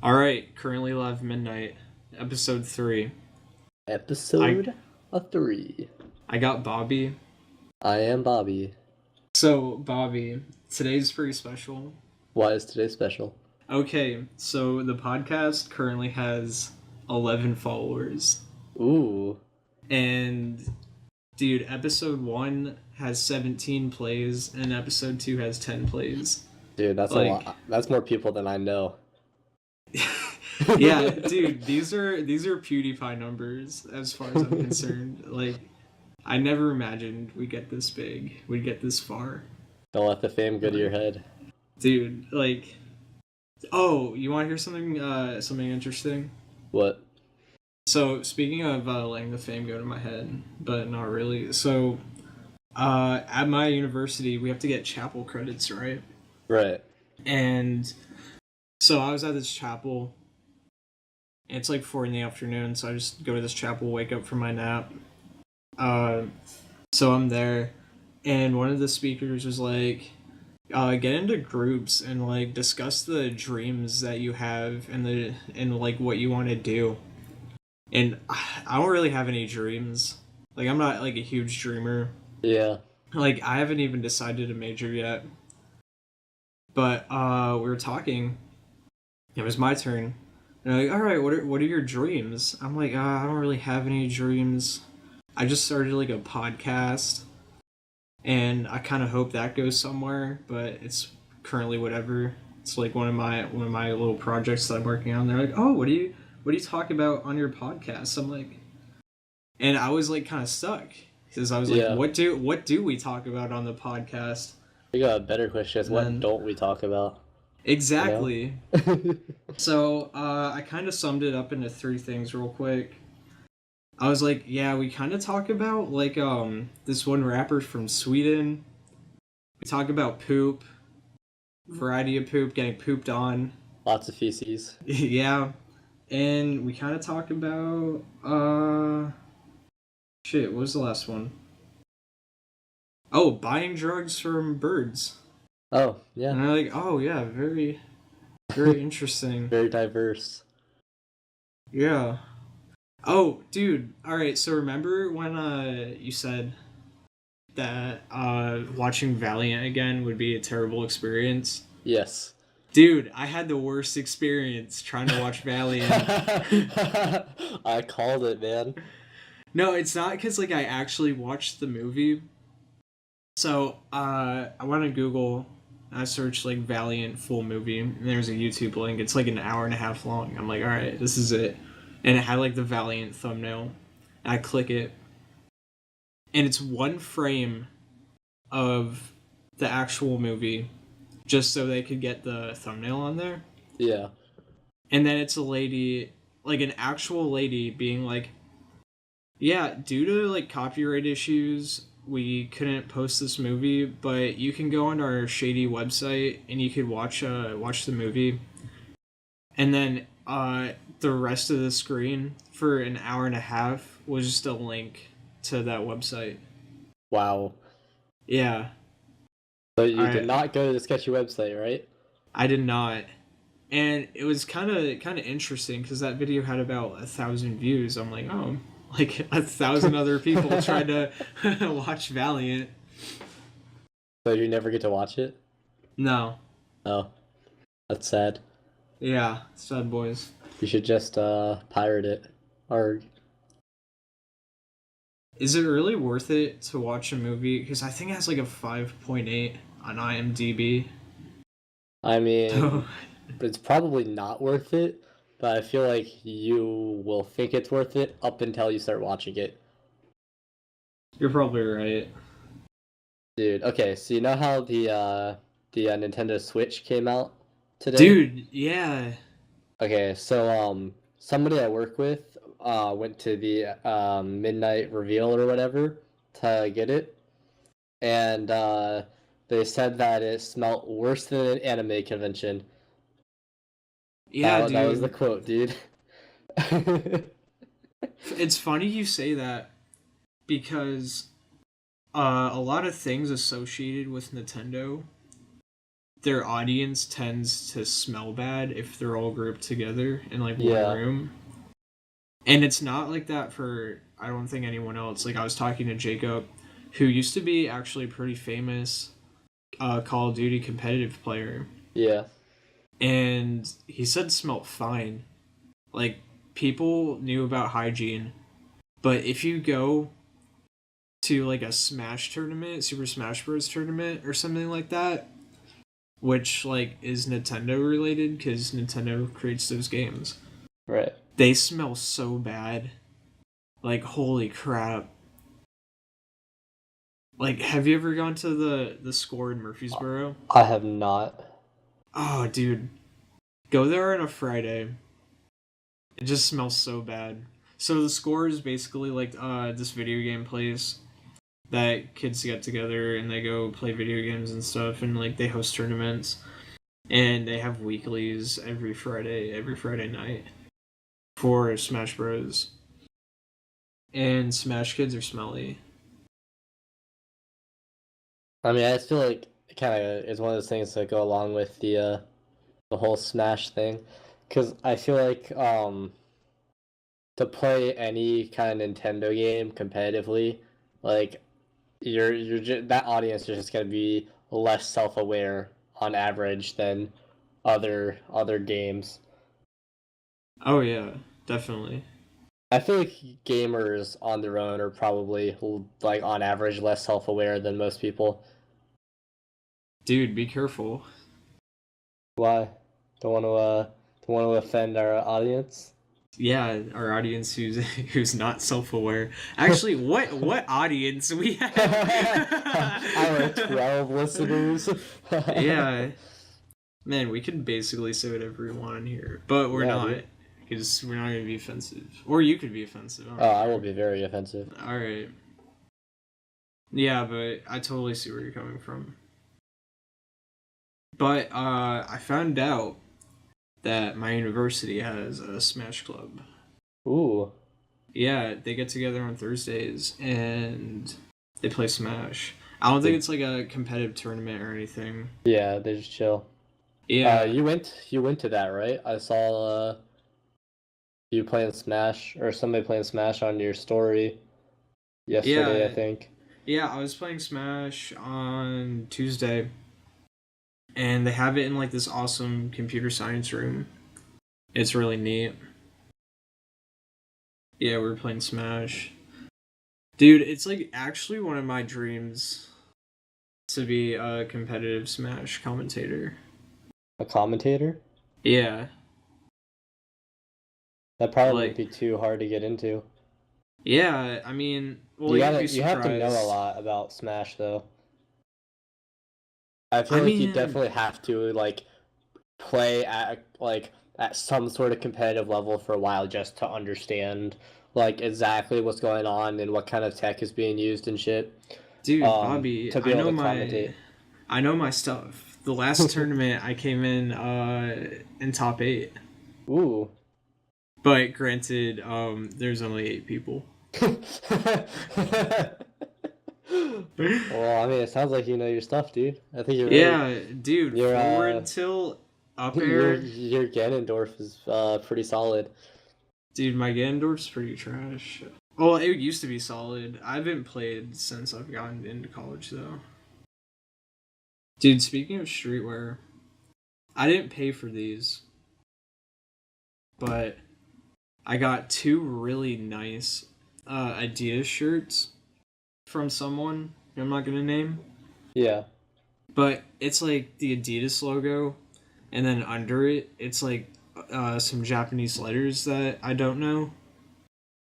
All right, currently live midnight, episode 3. I Episode of 3. I got Bobby. I am Bobby. So, Bobby, today's pretty special. Why is today special? Okay, so the podcast currently has 11 followers. Ooh. And dude, episode 1 has 17 plays and episode 2 has 10 plays. Dude, that's a lot. That's more people than I know. Yeah, dude, these are PewDiePie numbers as far as I'm concerned. I never imagined we'd get this big. We'd get this far. Don't let the fame go to your head. Dude, oh, you want to hear something interesting? What? So, speaking of letting the fame go to my head, but not really. So, at my university, we have to get chapel credits, right? Right. And so I was at this chapel. It's like 4 in the afternoon, so I just go to this chapel, wake up from my nap. So I'm there, and one of the speakers was like, get into groups and discuss the dreams that you have and what you want to do. And I don't really have any dreams. I'm not a huge dreamer. Yeah. I haven't even decided a major yet. But we were talking. It was my turn. And they're like, all right, what are your dreams? I'm like, I don't really have any dreams. I just started a podcast, and I kind of hope that goes somewhere, but it's currently whatever. It's one of my little projects that I'm working on. They're like, oh, what do you talk about on your podcast? I'm like, and I was kind of stuck because I was like, what do we talk about on the podcast? We got a better question. What don't we talk about? Exactly. You know? So I kind of summed it up into 3 things real quick. I was like, yeah, we kind of talk about this one rapper from Sweden. We talk about poop, variety of poop, getting pooped on. Lots of feces. Yeah. And we kind of talk about what was the last one? Oh, buying drugs from birds. Oh, yeah. And I'm like, oh yeah, very very interesting. Very diverse. Yeah. Oh, dude. All right. So remember when you said that watching Valiant again would be a terrible experience? Yes. Dude, I had the worst experience trying to watch Valiant. I called it, man. No, it's not because I actually watched the movie. So I went on Google. I searched Valiant full movie, and there's a YouTube link. It's an hour and a half long. I'm like, all right, this is it. And it had the Valiant thumbnail. And I click it, and it's 1 frame of the actual movie, just so they could get the thumbnail on there. Yeah. And then it's a lady, an actual lady, being like, yeah, due to copyright issues, we couldn't post this movie, but you can go on our shady website and you could watch the movie. And then the rest of the screen for an hour and a half was just a link to that website. Wow. Yeah. So you did not go to the sketchy website, right? I did not. And it was kind of interesting because that video had about 1,000 views. I'm like, oh, 1,000 other people tried to watch Valiant. So you never get to watch it? No. Oh. That's sad. Yeah, sad boys. You should just pirate it. Or is it really worth it to watch a movie? Because I think it has a 5.8 on IMDb. I mean, it's probably not worth it, but I feel like you will think it's worth it up until you start watching it. You're probably right. Dude, okay, so you know how the Nintendo Switch came out today? Dude, yeah. Okay, so somebody I work with went to the midnight reveal or whatever to get it, and they said that it smelled worse than an anime convention. Yeah, dude. That was the quote, dude. It's funny you say that because a lot of things associated with Nintendo their audience tends to smell bad if they're all grouped together in like one Yeah. room. And it's not like that for, I don't think, anyone else. Like I was talking to Jacob, who used to be actually pretty famous Call of Duty competitive player, Yeah. and he said it smelled fine. Like people knew about hygiene, but if you go to like a Smash tournament, Super Smash Bros. Tournament or something like that, which like is Nintendo related because Nintendo creates those games. Right. They smell so bad. Like holy crap. Like have you ever gone to the score in Murfreesboro? I have not. Oh dude. Go there on a Friday. It just smells so bad. So the score is basically like this video game place that kids get together and they go play video games and stuff, and like they host tournaments, and they have weeklies every Friday night for Smash Bros. And Smash kids are smelly. I mean, I just feel like it kind of is one of those things that go along with the whole Smash thing, because I feel like to play any kind of Nintendo game competitively, like that audience is just gonna be less self-aware on average than other games. Oh yeah, definitely. I feel like gamers on their own are probably like on average less self-aware than most people. Dude, be careful. Why? Don't want to offend our audience. Yeah, our audience who's who's not self-aware. Actually, what audience we Our have? 12 listeners. Yeah, man, we could basically say whatever we want in here, but we're Yeah, not, dude. because we're not gonna be offensive. Or you could be offensive. Oh, I will be very offensive. All right. Yeah, but I totally see where you're coming from. But I found out that my university has a Smash Club. Ooh. Yeah, they get together on Thursdays and they play Smash. I don't think it's like a competitive tournament or anything. Yeah, they just chill. Yeah. You went to that, right? I saw you playing Smash or somebody playing Smash on your story yesterday, I Yeah. think. Yeah, I was playing Smash on Tuesday, and they have it in like this awesome computer science room. It's really neat. Yeah, we were playing Smash. Dude, it's like actually one of my dreams to be a competitive Smash commentator. A commentator? Yeah, That probably wouldn't like be too hard to get into. yeah, I mean, well, you'd be You have to know a surprised. lot about Smash though. I feel I like you mean, definitely have to like play at some sort of competitive level for a while just to understand like exactly what's going on and what kind of tech is being used and shit. dude, Bobby, To be able to commentate. I know my stuff. The last tournament I came in top 8. Ooh. But granted, there's only 8 people. Well, I mean, it sounds like you know your stuff, dude. I think you're Yeah, dude, Your forward tilt, up your air. your Ganondorf is pretty solid. Dude, my Ganondorf's pretty trash. Well, it used to be solid. I haven't played since I've gotten into college, though. Dude, speaking of streetwear, I didn't pay for these, but I got 2 really nice Adidas shirts from someone I'm not gonna name. Yeah. But it's like the Adidas logo, and then under it, it's like some Japanese letters that I don't know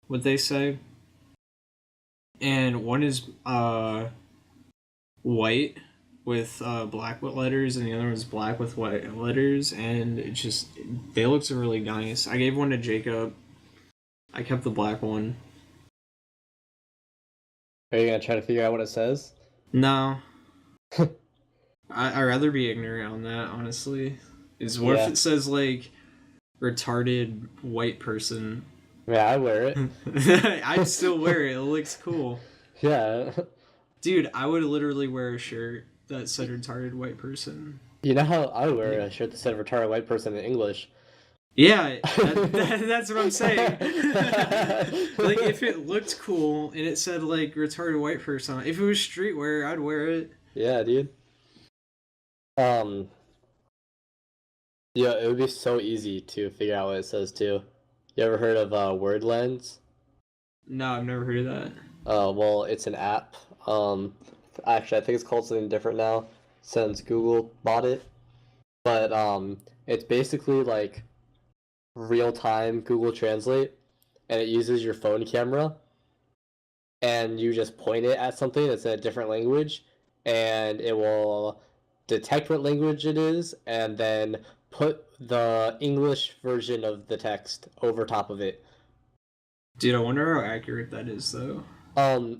what they say. And one is white with black letters, and the other one's black with white letters, and it just they look really nice. I gave one to Jacob. I kept the black one. Are you gonna try to figure out what it says? No, I'd rather be ignorant on that. Honestly, is what if Yeah. it says like retarded white person? Yeah, I wear it. I'd still wear it. It looks cool. Yeah. Dude, I would literally wear a shirt that said retarded white person. You know how I wear a shirt that said retarded white person in English? Yeah, that's what I'm saying. Like, if it looked cool and it said, like, retarded white person, if it was streetwear, I'd wear it. Yeah, dude. Um, yeah, it would be so easy to figure out what it says too. You ever heard of Word Lens? No, I've never heard of that. Well, it's an app. Actually, I think it's called something different now since Google bought it. But it's basically like real-time Google Translate, and it uses your phone camera, and you just point it at something that's in a different language, and it will detect what language it is, and then put the English version of the text over top of it. Dude, I wonder how accurate that is, though.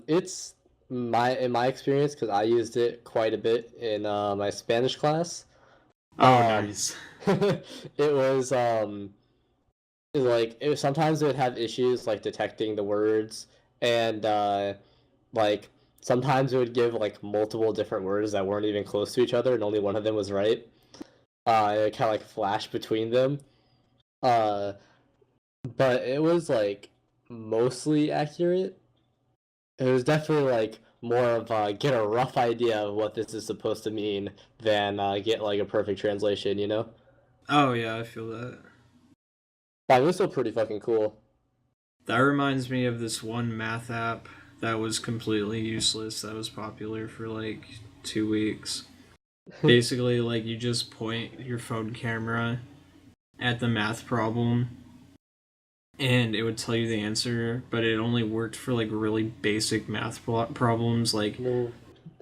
It's in my experience, because I used it quite a bit in my Spanish class. Oh, Um, nice. it was like sometimes it would have issues like detecting the words, and like sometimes it would give like multiple different words that weren't even close to each other, and only one of them was right. It kind of like flash between them. Uh, but it was like mostly accurate. It was definitely like more of get a rough idea of what this is supposed to mean than get like a perfect translation, you know? Oh, yeah, I feel that. But it was still pretty fucking cool. That reminds me of this one math app that was completely useless that was popular for like 2 weeks. Basically, like, you just point your phone camera at the math problem and it would tell you the answer, but it only worked for like really basic math problems No,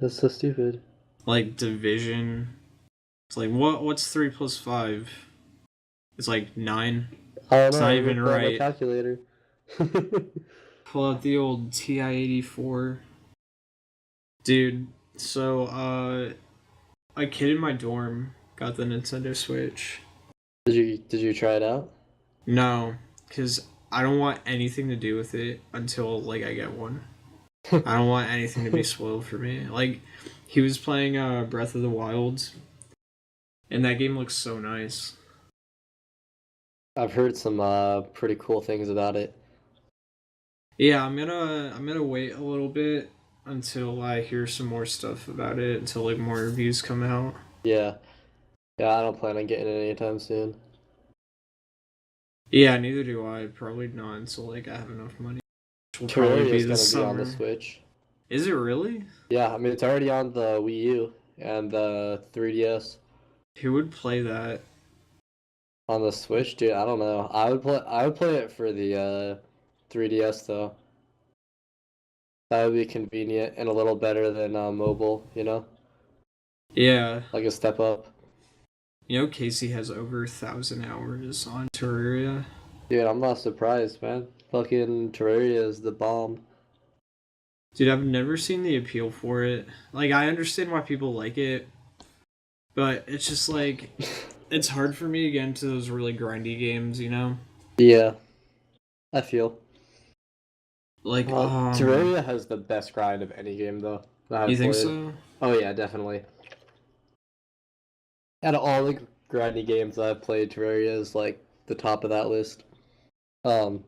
that's so stupid. like division. It's like what's 3 plus 5? It's like 9. I don't It's know. not Let me even pull out my right. calculator. Pull out the old TI-84. Dude, so a kid in my dorm got the Nintendo Switch. Did you try it out? No, cuz I don't want anything to do with it until like I get one. I don't want anything to be spoiled for me. Like, he was playing Breath of the Wild, and that game looks so nice. I've heard some pretty cool things about it. Yeah, I'm gonna wait a little bit until I hear some more stuff about it, until like more reviews come out. Yeah. Yeah, I don't plan on getting it anytime soon. Yeah, neither do I. Probably not until like I have enough money. Which will probably Terraria be is this gonna be on the summer. Switch. Is it really? Yeah, I mean it's already on the Wii U and the 3DS. Who would play that? On the Switch, dude, I don't know. I would play it for the 3DS though. That would be convenient and a little better than mobile, you know? Yeah, Like a step up. you know Casey has over 1,000 hours on Terraria. Dude, I'm not surprised, man. Fucking Terraria is the bomb. Dude, I've never seen the appeal for it. Like, I understand why people like it, but it's just like it's hard for me to get into those really grindy games, you know? Yeah, I feel. Like, Terraria has the best grind of any game though that you I've think played. so? Oh yeah, definitely. Out of all the grindy games that I've played, Terraria is like the top of that list. Um,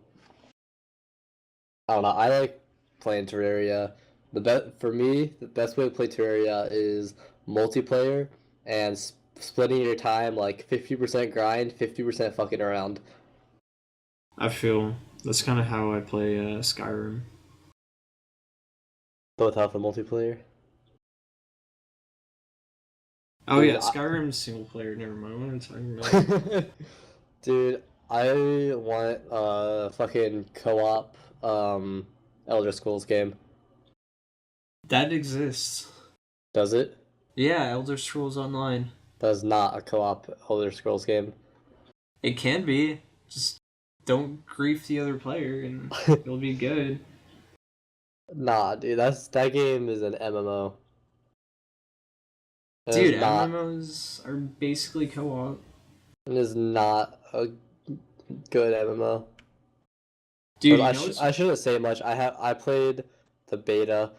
I don't know. I like playing Terraria. For me, the best way to play Terraria is multiplayer and splitting your time like 50% grind, 50% fucking around. I feel that's kind of how I play Skyrim. Both have the multiplayer. Oh Dude, yeah, Skyrim's single player. Never mind. What am I talking about? Dude, I want a fucking co-op Elder Scrolls game. That exists. Does it? Yeah, Elder Scrolls Online. That is not a co-op Elder Scrolls game. It can be. Just don't grief the other player, and it'll be good. Nah, dude, that game is an MMO. It is Dude, not. MMOs are basically co-op. It is not a good MMO. Dude, But you know what's I shouldn't say much. I played the beta,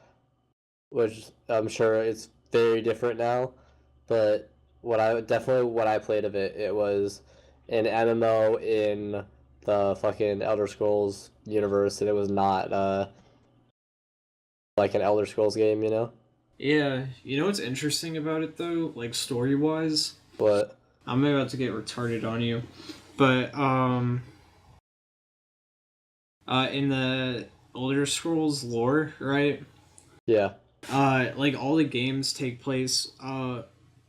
which I'm sure it's very different now, but what I played of it, it was an MMO in the fucking Elder Scrolls universe, and it was not like an Elder Scrolls game, you know? Yeah, you know what's interesting about it though, like story wise. But I'm about to get retarded on you, but in the Elder Scrolls lore, right? yeah, Like all the games take place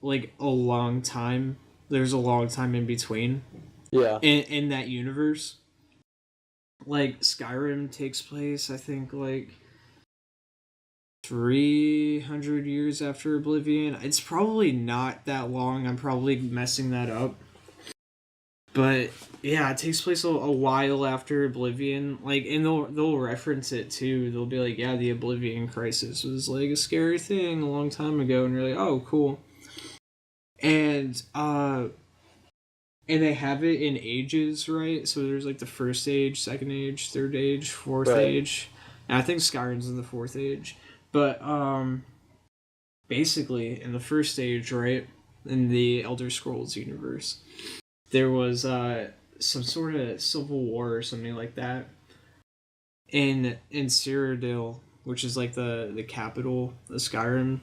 like a long time. There's a long time in between yeah, in that universe. Like Skyrim takes place, I think, like 300 years after Oblivion. It's probably not that long. I'm probably messing that up. But yeah, it takes place a while after Oblivion. Like, and they'll reference it too. They'll be like, "Yeah, the Oblivion Crisis was like a scary thing a long time ago," and you're like, "Oh, cool." And and they have it in ages, right? So there's like the first age, second age, third age, fourth right, age, and I think Skyrim's in the fourth age. But basically, in the first age, right, in the Elder Scrolls universe, there was some sort of civil war or something like that in Cyrodiil, which is like the capital of Skyrim.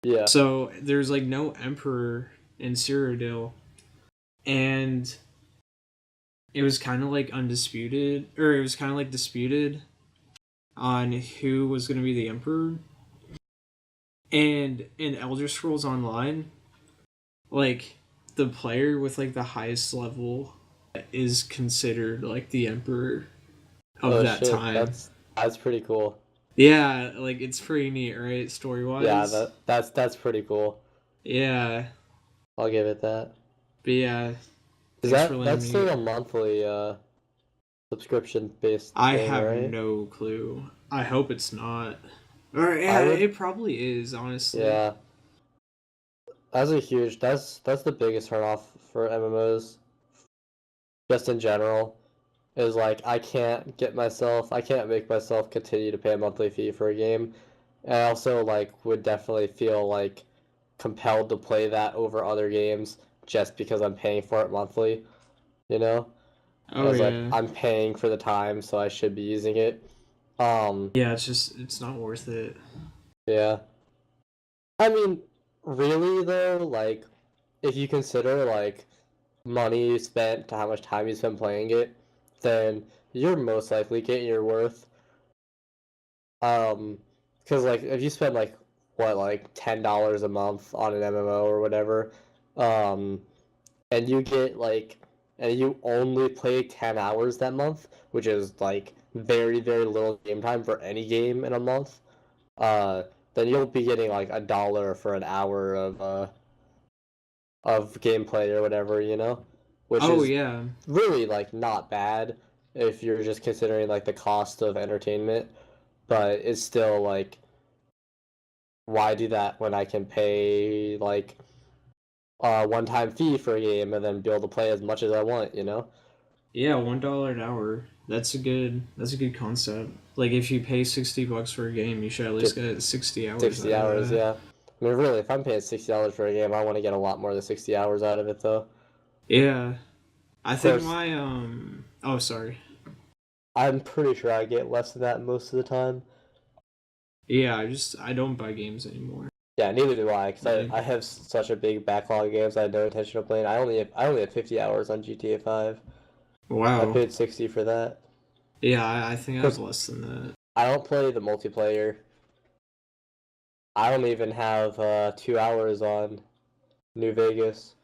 yeah. So there's like no emperor in Cyrodiil, and it was kind of like undisputed, or it was kind of like disputed on who was going to be the emperor. And in Elder Scrolls Online, like the player with like the highest level is considered like the emperor of Oh that shit, time. that's pretty cool. Yeah, like it's pretty neat, right? Story Yeah, wise. that's pretty cool. Yeah, I'll give it that. but yeah, Is thanks for that letting that's still me. a monthly subscription based I thing, have right? no clue. I hope it's not. Or I yeah, would, it probably is, honestly. yeah. That's the biggest turnoff for MMOs, just in general. Is like I can't make myself continue to pay a monthly fee for a game. And I also like would definitely feel like compelled to play that over other games just because I'm paying for it monthly, you know? Oh As like yeah, I'm paying for the time, so I should be using it. yeah. It's not worth it. Yeah. I mean, really though, like if you consider like money you spent to how much time you spent playing it, then you're most likely getting your worth. Because like if you spend like what like $10 a month on an MMO or whatever, um, and you get like and you only play 10 hours that month, which is like very little game time for any game in a month, uh, then you'll be getting like $1 for an hour of gameplay or whatever, you know, which Oh is yeah, really like not bad if you're just considering like the cost of entertainment, but it's still like why do that when I can pay like a one-time fee for a game and then be able to play as much as I want, you know? yeah. $1 an hour. That's a good concept. Like if you pay $60 for a game, you should at least Get get 60 hours out 60 of hours, that. yeah. I mean, really, if I'm paying $60 for a game, I want to get a lot more than 60 hours out of it, though. Yeah, I Of think course, my Oh, sorry. I'm pretty sure I get less than that most of the time. Yeah, I don't buy games anymore. Yeah, neither do I, because Like, I have such a big backlog of games I had no intention of playing. I only have 50 hours on GTA 5. I wow. paid 60 for that. Yeah, I think I have Because less than that. I don't play the multiplayer. I don't even have 2 hours on New Vegas.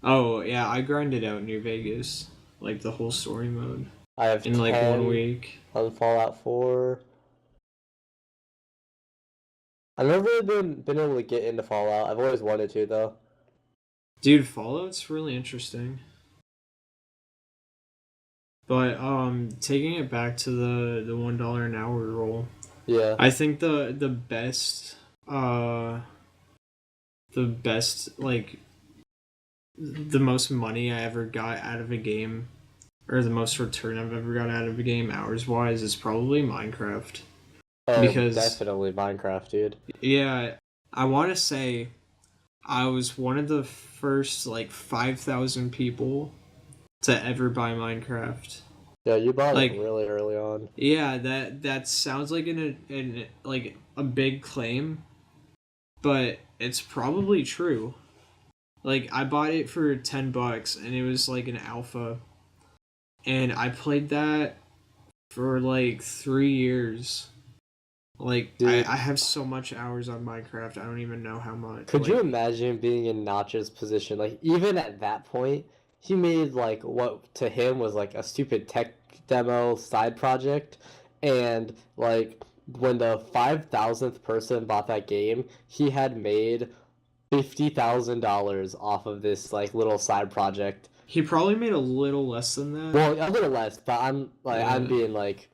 Oh yeah, I grinded out New Vegas, like the whole story mode, I have in like 1 10 week. on Fallout 4. I've never really been able to get into Fallout. I've always wanted to though. Dude, Fallout's really interesting. But taking it back to the $1 an hour rule, Yeah. I think the best like the most money I ever got out of a game, or the most return I've ever got out of a game hours wise, is probably Minecraft. Oh, Because definitely Minecraft, dude. yeah, I want to say I was one of the first like 5,000 people to ever buy Minecraft. Yeah, you bought it Like, really early on. yeah, that sounds like an like a big claim, but it's probably true. Like I bought it for $10 and it was like an alpha, and I played that for like 3 years. Like Dude, I have so much hours on Minecraft. I don't even know how much. could you Like, imagine being in Notch's position? Like, even at that point, he made like what to him was like a stupid tech demo side project, and like when the 5,000th person bought that game, he had made $50,000 off of this like little side project. he probably made a little less than that. Well, a little less, but I'm Yeah. being like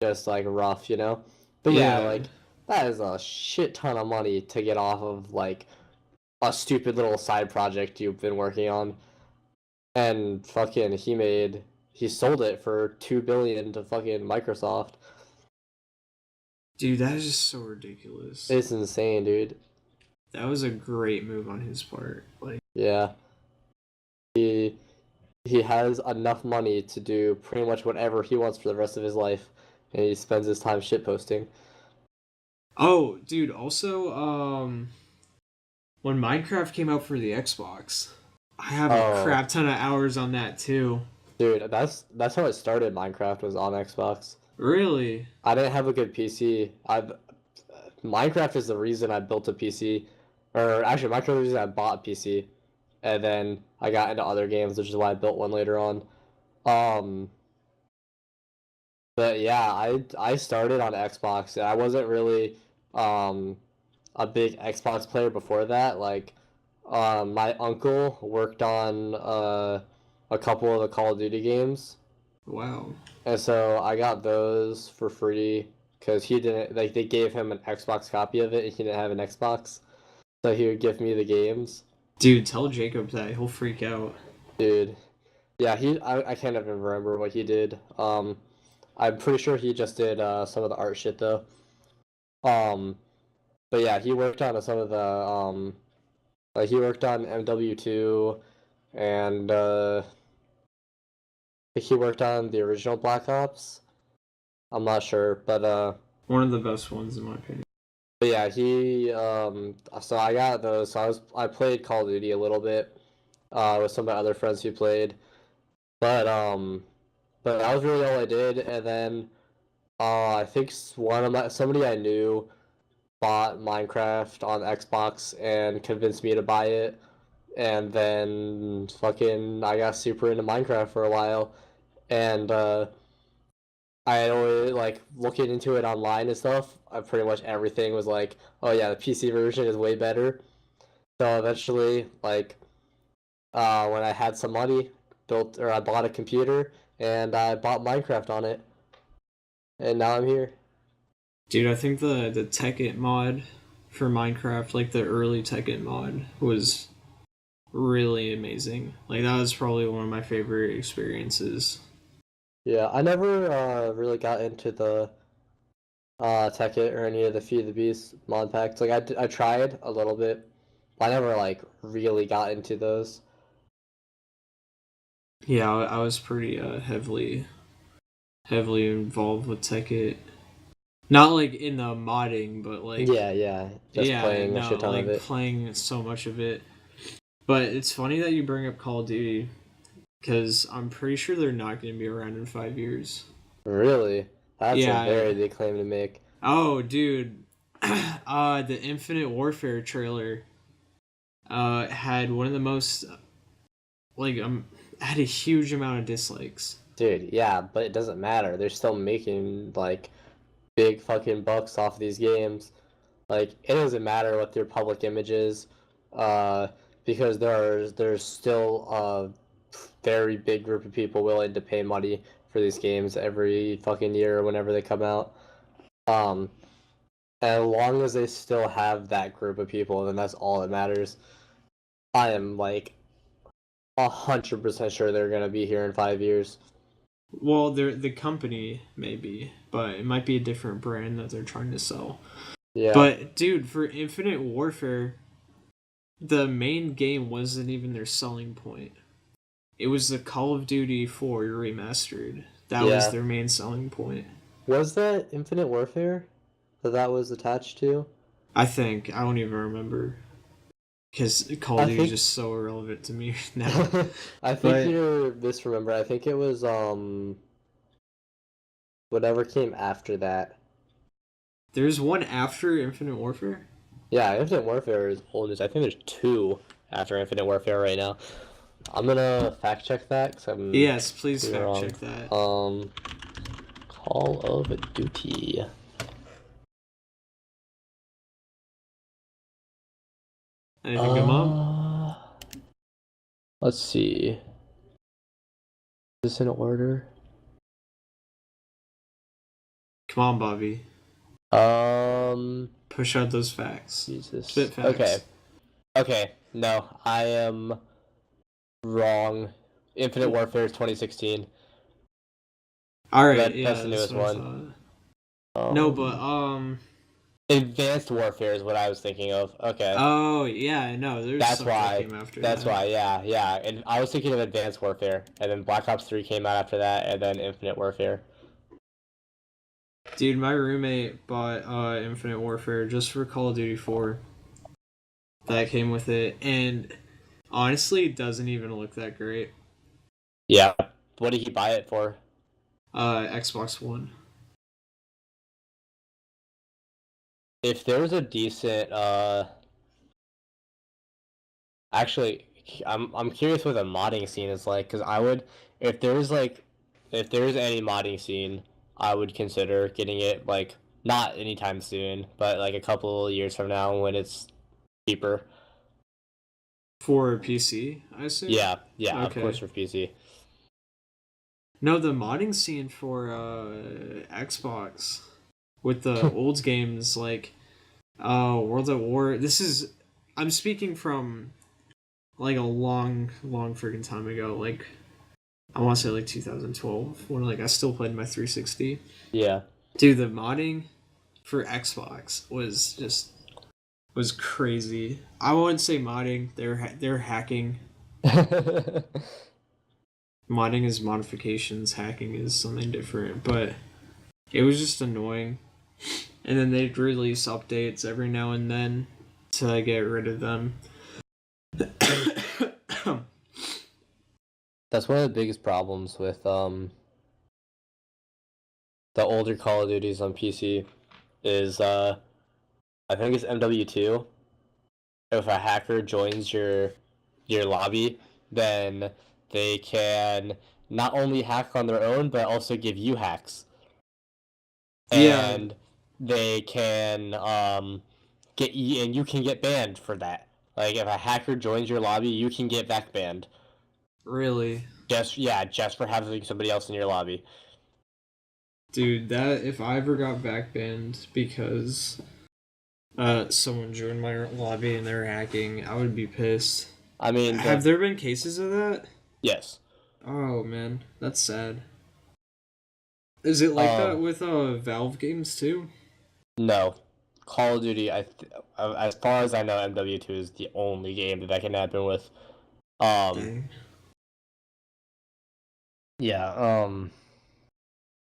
just like rough, you know? But yeah, Yeah. like that is a shit ton of money to get off of like a stupid little side project you've been working on. And fucking he sold it for 2 billion to fucking Microsoft. Dude, that is just so ridiculous. It's insane, dude. That was a great move on his part. Like, Yeah. He he has enough money to do pretty much whatever he wants for the rest of his life, and he spends his time shitposting. oh, dude, also when Minecraft came out for the Xbox, I have a Oh, crap ton of hours on that too. dude, that's how it started. Minecraft was on Xbox. Really? I didn't have a good PC. I've Minecraft is the reason I built a PC, or actually, Minecraft is the reason I bought a PC, and then I got into other games, which is why I built one later on. Um, but yeah, I started on Xbox. I wasn't really um a big Xbox player before that. Like, my uncle worked on a couple of the Call of Duty games, Wow. and so I got those for free because he didn't like they gave him an Xbox copy of it and he didn't have an Xbox, so he would give me the games. Dude, tell Jacob that. He'll freak out. Dude, yeah, I can't even remember what he did. I'm pretty sure he just did some of the art shit though. Um, but yeah, he worked on some of the like he worked on MW2 and I think he worked on the original Black Ops. I'm not sure, One of the best ones in my opinion. but yeah, he so I got those. So I played Call of Duty a little bit with some of my other friends who played, but um but that was really all I did. And then I think one of my somebody I knew bought Minecraft on Xbox and convinced me to buy it. And then fucking I got super into Minecraft for a while, and I had always like looking into it online and stuff. Pretty much everything was like, oh yeah, the PC version is way better. So eventually, like, when I had some money, I bought a computer and I bought Minecraft on it, and now I'm here. Dude, I think the Tekkit mod for Minecraft, like the early Tekkit mod, was really amazing. Like that was probably one of my favorite experiences. Yeah, I never really got into the Tekkit or any of the Feed the Beast mod packs. Like I tried a little bit, but I never like really got into those. Yeah, I was pretty heavily involved with Tekkit. Not like in the modding, but like Yeah, yeah, just yeah, playing a no, shit ton of like it. playing so much of it. But it's funny that you bring up Call of Duty because I'm pretty sure they're not going to be around in 5 years. Really, that's a Yeah. very big claim to make. Oh, dude. The Infinite Warfare trailer had one of the most like had a huge amount of dislikes. Dude, yeah, but it doesn't matter. They're still making like big fucking bucks off these games. Like it doesn't matter what their public image is, uh, because there's still a very big group of people willing to pay money for these games every fucking year whenever they come out. Um, and as long as they still have that group of people, then that's all that matters. I am like 100% sure they're gonna be here in 5 years. Well, they're the company maybe, but it might be a different brand that they're trying to sell. Yeah. But dude, for Infinite Warfare, the main game wasn't even their selling point. It was the Call of Duty 4 remastered. That was Yeah. their main selling point. Was that Infinite Warfare that was attached to? I think. I don't even remember. Because Call of I Duty is think just so irrelevant to me now. I think But you're misremember. I think it was whatever came after that. there's one after Infinite Warfare? Yeah, Infinite Warfare is old news. I think there's two after Infinite Warfare right now. I'm gonna fact check that because I'm Yes, please pretty fact wrong. check that. Call of Duty. Anything come up? Let's see. Is this in order? Come on, Bobby. Push out those facts. Jesus. Spit facts. Okay. No, I am wrong. Infinite Warfare is 2016. Alright, yeah, That's the that's newest what I one. thought. No, but, Advanced Warfare is what I was thinking of. Okay. oh, yeah, no, there's That's stuff that why. came after That's that. why, yeah. And I was thinking of Advanced Warfare, and then Black Ops 3 came out after that, and then Infinite Warfare. Dude, my roommate bought Infinite Warfare just for Call of Duty 4. That came with it, and honestly, it doesn't even look that great. Yeah. What did he buy it for? Xbox One. If there was a decent, actually, I'm curious what the modding scene is like, because I would, if there was if there was any modding scene, I would consider getting it, like, not anytime soon, but like a couple of years from now when it's cheaper. For PC, I assume? Yeah, of Okay. course for PC. No, the modding scene for Xbox with the old games like World at War. I'm speaking from like a long freaking time ago. Like I want to say like 2012 when like I still played my 360. Yeah. Dude, the modding for Xbox was crazy. I wouldn't say modding. They're hacking. Modding is modifications. Hacking is something different. But it was just annoying. And then they'd release updates every now and then to get rid of them. That's one of the biggest problems with the older Call of Duties on PC is I think it's MW2. If a hacker joins your lobby, then they can not only hack on their own but also give you hacks. Yeah, And they can get you, and you can get banned for that. Like if a hacker joins your lobby, you can get back banned. really. Just for having somebody else in your lobby. Dude, that if I ever got back banned because someone joined my lobby and they're hacking, I would be pissed. I mean, Have there been cases of that? yes. Oh man, that's sad. Is it like that with Valve games too? No, Call of Duty. As far as I know, MW2 is the only game that can happen with. Dang. Yeah.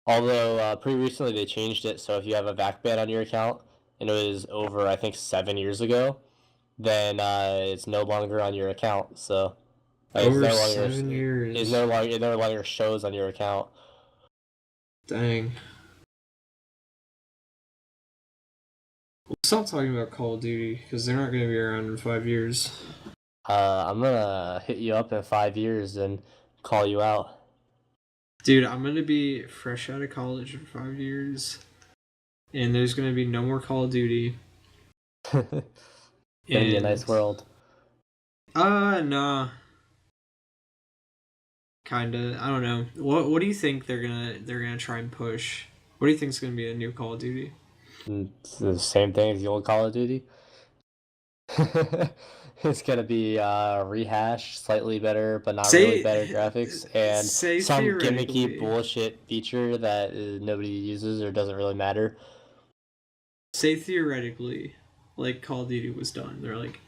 Although pretty recently they changed it, so if you have a VAC ban on your account and it was over, I think 7 years ago, then it's no longer on your account. So Over 7 years. it no longer shows on your account. Dang. Stop talking about Call of Duty because they're not going to be around in 5 years. I'm gonna hit you up in 5 years and call you out. Dude, I'm going to be fresh out of college in 5 years, and there's going to be no more Call of Duty. It's gonna be a nice world. Nah. Kinda. I don't know. What do you think they're gonna try and push? What do you think is gonna be a new Call of Duty? It's the same thing as the old Call of Duty. It's gonna be rehashed, slightly better, but not really better graphics, and some gimmicky bullshit feature that nobody uses or doesn't really matter. Say theoretically, like Call of Duty was done. They're like,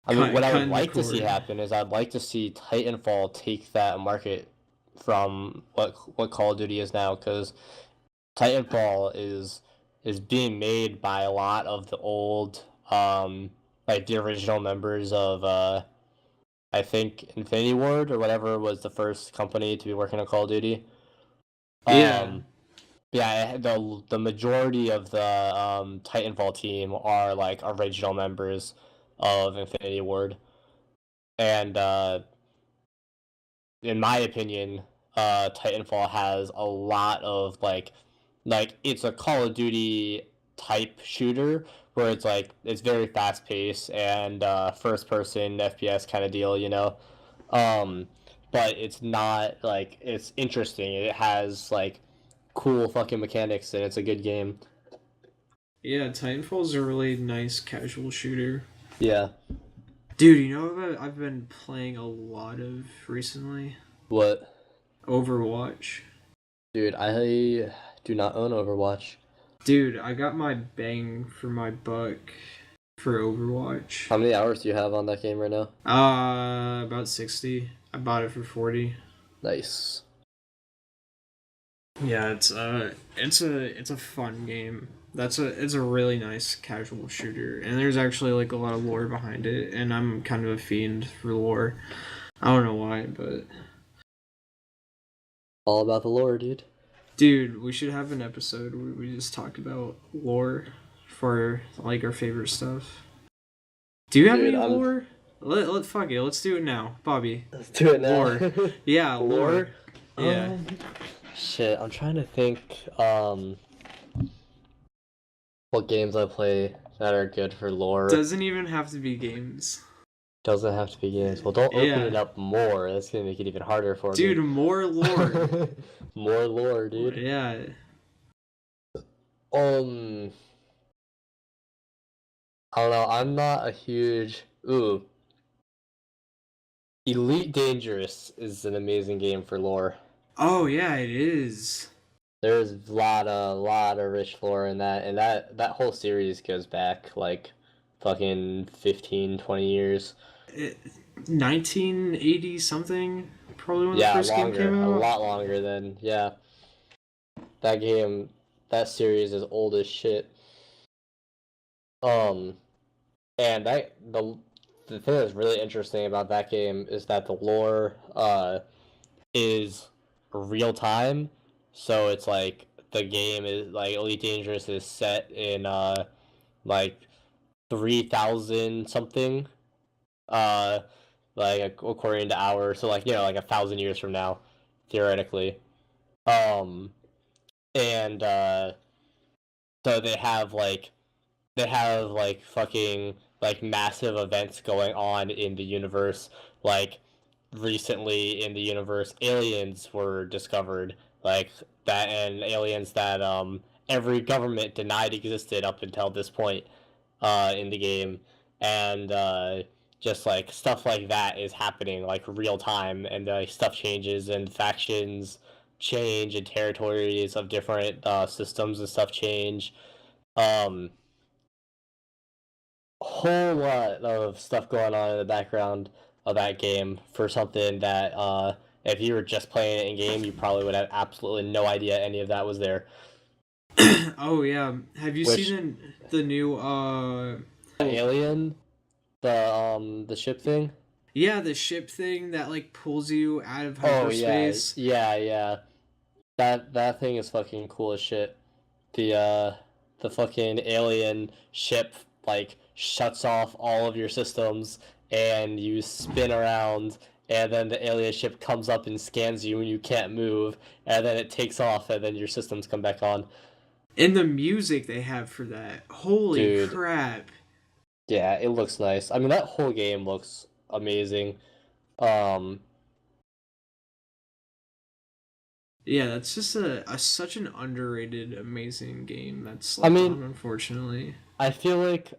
I mean, what I would Cutting the like to see cord. happen is I'd like to see Titanfall take that market from what Call of Duty is now, because Titanfall is being made by a lot of the old, like the original members of I think Infinity Ward or whatever was the first company to be working on Call of Duty. Yeah. Um, yeah, the majority of the Titanfall team are like original members of Infinity Ward, and in my opinion, Titanfall has a lot of like it's a Call of Duty type shooter where it's like it's very fast paced and first person FPS kind of deal, you know. Um, but it's not like it's interesting. It has like cool fucking mechanics and it's a good game. Yeah, Titanfall's a really nice casual shooter. Yeah. Dude, you know what I've been playing a lot of recently? What? Overwatch. Dude, I do not own Overwatch. Dude, I got my bang for my buck for Overwatch. How many hours do you have on that game right now? About 60. I bought it for 40. Nice. Yeah, it's a fun game. It's a really nice casual shooter, and there's actually like a lot of lore behind it, and I'm kind of a fiend for lore. I don't know why, but All about the lore, dude. dude, we should have an episode where we just talk about lore for like our favorite stuff. Do you have Dude, any I'm lore? Let fuck it. Let's do it now, Bobby. Let's do it now. Lore. Yeah, lore. Yeah. Shit, I'm trying to think what games I play that are good for lore. Doesn't even have to be games. Doesn't have to be games. Well, don't open Yeah. it up more. That's gonna make it even harder for Dude, me. more lore. More lore, dude. Yeah. I don't know. I'm not a huge. Ooh, Elite Dangerous is an amazing game for lore. Oh yeah, it is. There's a lot of rich lore in that, and that whole series goes back like fucking 15, 20 years. 1980 something, probably when the Yeah, first game longer, came a out. lot longer than yeah. That game, that series is old as shit. Um, and the thing that's really interesting about that game is that the lore is real time. So it's like the game is like Elite Dangerous is set in like 3000 something uh like according to our, so like, you know, like 1,000 years from now theoretically. Um and so they have like fucking like massive events going on in the universe. Like recently in the universe, aliens were discovered, like that, and aliens that every government denied existed up until this point in the game, and just like stuff like that is happening like real time, and stuff changes and factions change and territories of different systems and stuff change. um Whole lot of stuff going on in the background of that game for something that if you were just playing it in game, you probably would have absolutely no idea any of that was there. Oh yeah, have you Which seen the new alien, the ship thing. yeah, the ship thing that like pulls you out of Oh yeah, hyperspace? yeah. That thing is fucking cool as shit. The fucking alien ship like shuts off all of your systems and you spin around, and then the alien ship comes up and scans you and you can't move, and then it takes off and then your systems come back on. And the music they have for that. Holy Dude, crap. yeah, it looks nice. I mean, that whole game looks amazing. Um Yeah, that's just a such an underrated, amazing game that's I slept mean, on, unfortunately. I feel like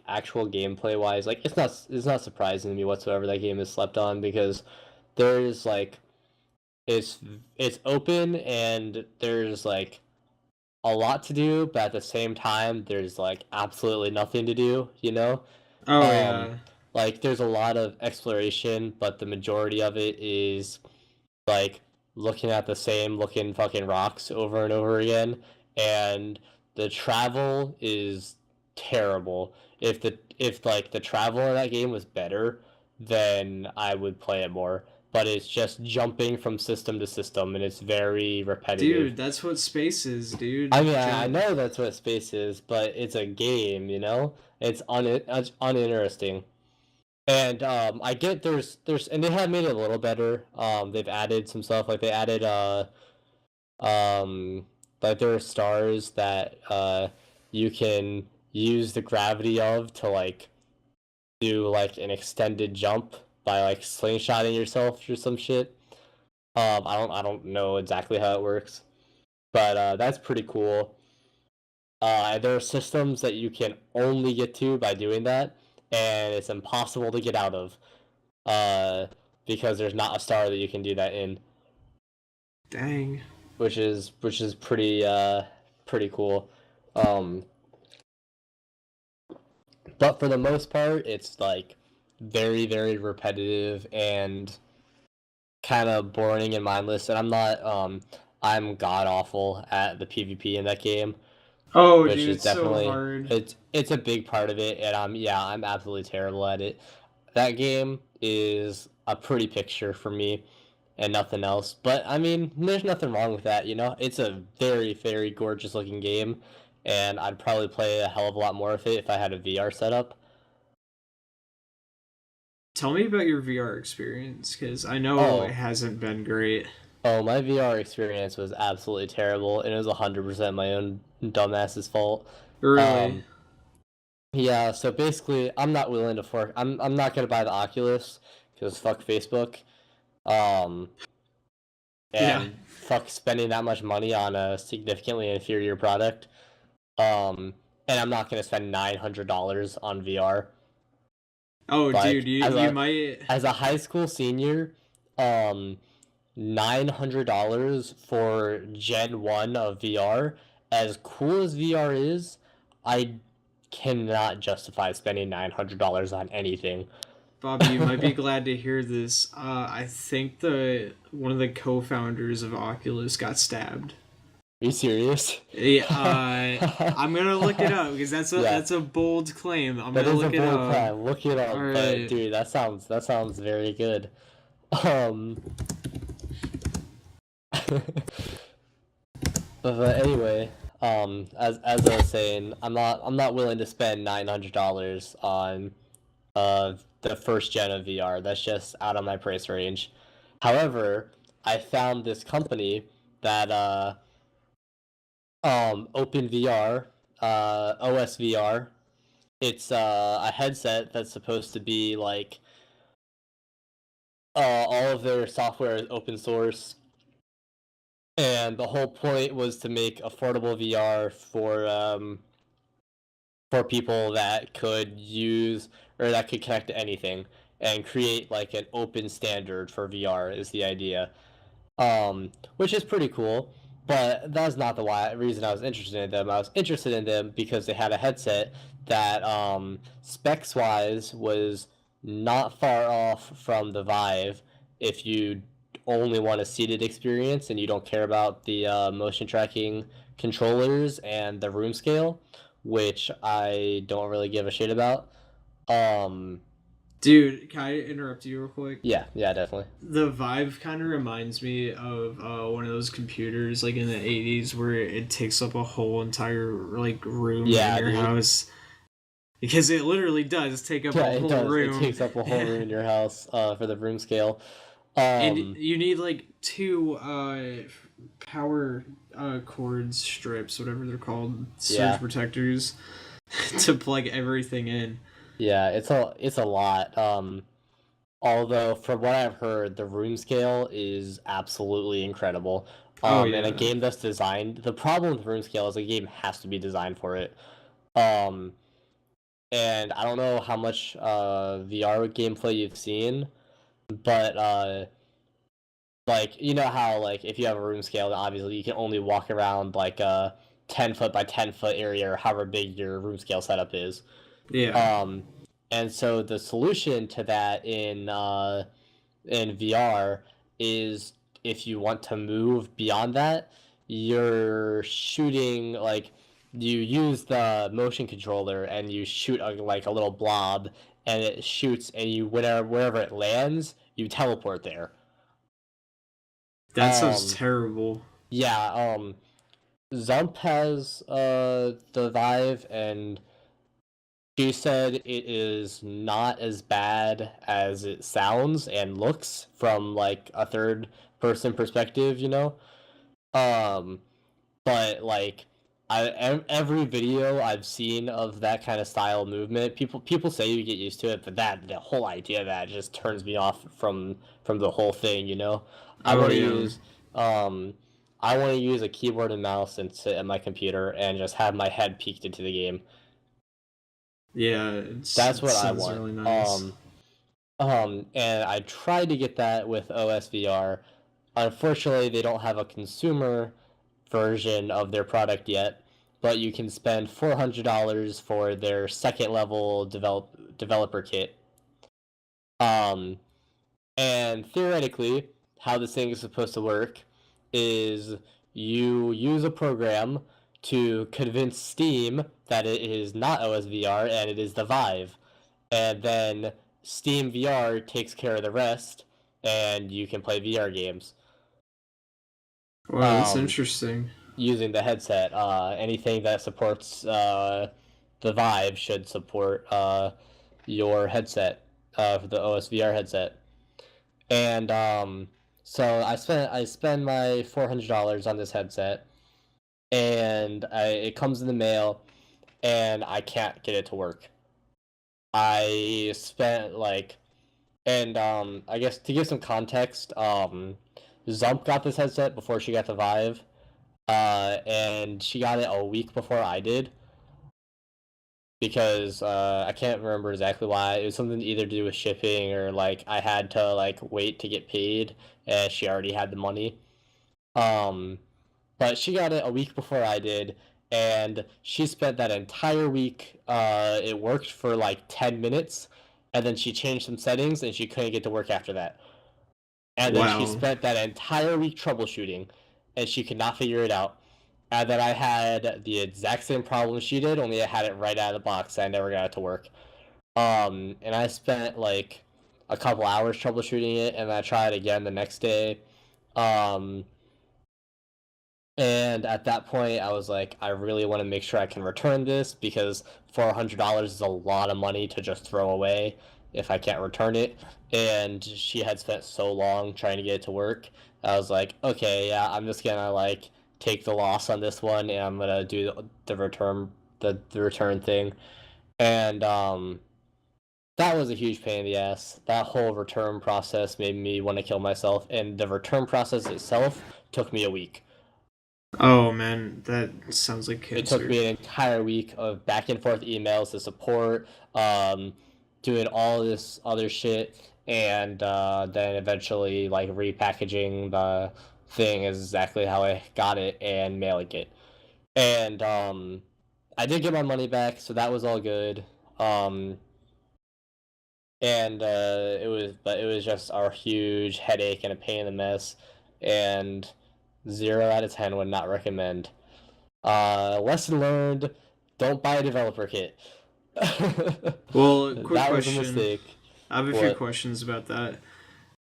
actual gameplay wise, like it's not surprising to me whatsoever that game is slept on, because there's like it's it's open and there's like a lot to do, but at the same time there's like absolutely nothing to do, you know? Oh Um yeah. like there's a lot of exploration, but the majority of it is like looking at the same looking fucking rocks over and over again, and the travel is terrible. If like the travel in that game was better, then I would play it more. But it's just jumping from system to system, and it's very repetitive. Dude, that's what space is, dude. I mean, I know that's what space is, but it's a game, you know. It's uninteresting. And I get there's and they have made it a little better. They've added some stuff like they added um like there are stars that you can use the gravity of to like do like an extended jump by like slingshotting yourself or some shit. I don't know exactly how it works, but that's pretty cool. There are systems that you can only get to by doing that, and it's impossible to get out of. Because there's not a star that you can do that in, Dang. which is pretty cool. Um, but for the most part, it's like very repetitive and kind of boring and mindless. And I'm god awful at the PvP in that game, Oh, which dude, is it's so definitely hard. it's a big part of it. And I'm absolutely terrible at it. That game is a pretty picture for me and nothing else. But I mean, there's nothing wrong with that, you know? It's a very gorgeous looking game, and I'd probably play a hell of a lot more of it if I had a VR setup. Tell me about your VR experience, because I know it Oh, hasn't been great. oh, my VR experience was absolutely terrible, and it was 100% my own dumbass's fault. Really? Um, yeah, so basically, I'm not willing to fork. I'm not gonna buy the Oculus because fuck Facebook. Um, Yeah. and fuck spending that much money on a significantly inferior product. And I'm not gonna spend $900 on VR. Oh, dude, Like you might. as a high school senior, um, $900 for Gen 1 of VR. As cool as VR is, I cannot justify spending $900 on anything. Bobby, you might be glad to hear this. I think the one of the co-founders of Oculus got stabbed. Are you serious? Yeah, I'm gonna look it up because Yeah. that's a bold claim. I'm That gonna is a look it bold up. crime. Look it up. All But right. dude, that sounds very good. Um but anyway, as I was saying, I'm not willing to spend $900 on the first gen of VR. That's just out of my price range. However, I found this company that OpenVR, OSVR. It's a headset that's supposed to be like all of their software is open source, and the whole point was to make affordable VR for people that could use or that could connect to anything and create like an open standard for VR is the idea. Which is pretty cool. But that's not the reason I was interested in them. I was interested in them because they had a headset that, specs wise, was not far off from the Vive. If you only want a seated experience and you don't care about the motion tracking controllers and the room scale, which I don't really give a shit about. Um, Dude, can I interrupt you real quick? yeah, definitely. The Vive kind of reminds me of one of those computers like in the 80s where it takes up a whole entire like room Yeah, in your dude. house. Because it literally does take up Yeah, a it whole does. room. It takes up a whole room in your house for the room scale. And you need like two power cord strips, whatever they're called, surge protectors, to plug everything in. Yeah, it's a lot. Although from what I've heard, the room scale is absolutely incredible. Oh And a yeah. game that's designed, the problem with room scale is a game has to be designed for it. Um, and I don't know how much VR gameplay you've seen, but like you know how like if you have a room scale, obviously you can only walk around like a 10 foot by 10 foot area or however big your room scale setup is. Yeah. And so the solution to that in VR is, if you want to move beyond that, you're shooting, like, you use the motion controller and you shoot like a little blob, and it shoots, and you, wherever it lands, you teleport there. That sounds Um, terrible. yeah. Zump has the Vive, and she said it is not as bad as it sounds and looks from like a third person perspective, you know. Um, but like, every video I've seen of that kind of style movement, people say you get used to it, but the whole idea of that just turns me off from the whole thing, you know. I Oh want to yeah, use um I want to use a keyboard and mouse and sit at my computer and just have my head peeked into the game. yeah. That's It what I sounds want. really nice. And I tried to get that with OSVR. Unfortunately, they don't have a consumer version of their product yet, but you can spend $400 for their second level developer kit. Um, and theoretically, how this thing is supposed to work is you use a program to convince Steam that it is not OSVR and it is the Vive, and then Steam VR takes care of the rest, and you can play VR games. Wow, that's Um, interesting. Using the headset. Anything that supports the Vive should support your headset, the OSVR headset. And so I spend my $400 on this headset, and it comes in the mail, and I can't get it to work. I spent like, and I guess to give some context, Zump got this headset before she got the Vive, and she got it a week before I did, because I can't remember exactly why. It was something either to do with shipping, or like I had to like wait to get paid, and she already had the money. Um, but she got it a week before I did, and she spent that entire week. It worked for like 10 minutes, and then she changed some settings, and she couldn't get to work after that. And then she Wow. spent that entire week troubleshooting, and she could not figure it out. And then I had the exact same problem she did, only I had it right out of the box. I never got it to work. And I spent like a couple hours troubleshooting it, and I tried again the next day. Um, and at that point, I was like, I really want to make sure I can return this, because $400 is a lot of money to just throw away if I can't return it. And she had spent so long trying to get it to work. I was like, okay, yeah, I'm just gonna like take the loss on this one, and I'm gonna do the return thing. And that was a huge pain in the ass. That whole return process made me want to kill myself, and the return process itself took me a week. Oh man, that sounds like It took cancer. me an entire week of back and forth emails to support, doing all this other shit, and then eventually like repackaging the thing is exactly how I got it and mailing it. And I did get my money back, so that was all good. Um, and it was just a huge headache and a pain in the mess, and 0 out of 10 would not recommend. Lesson learned: don't buy a developer kit. Well, quick That was a question. mistake. I have a few What? questions about that.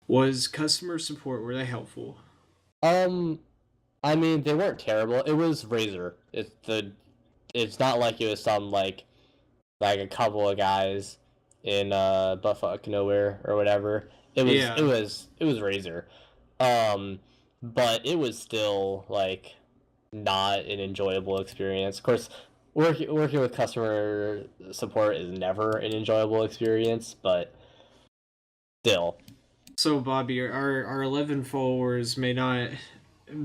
Was customer support, were they helpful? Um, I mean, they weren't terrible. It was Razer. It's not like it was some like a couple of guys in buttfuck nowhere or whatever. Yeah. It was Razer. Um, but it was still like not an enjoyable experience. Of course, working with customer support is never an enjoyable experience, but still. So Bobby, our 11 followers may not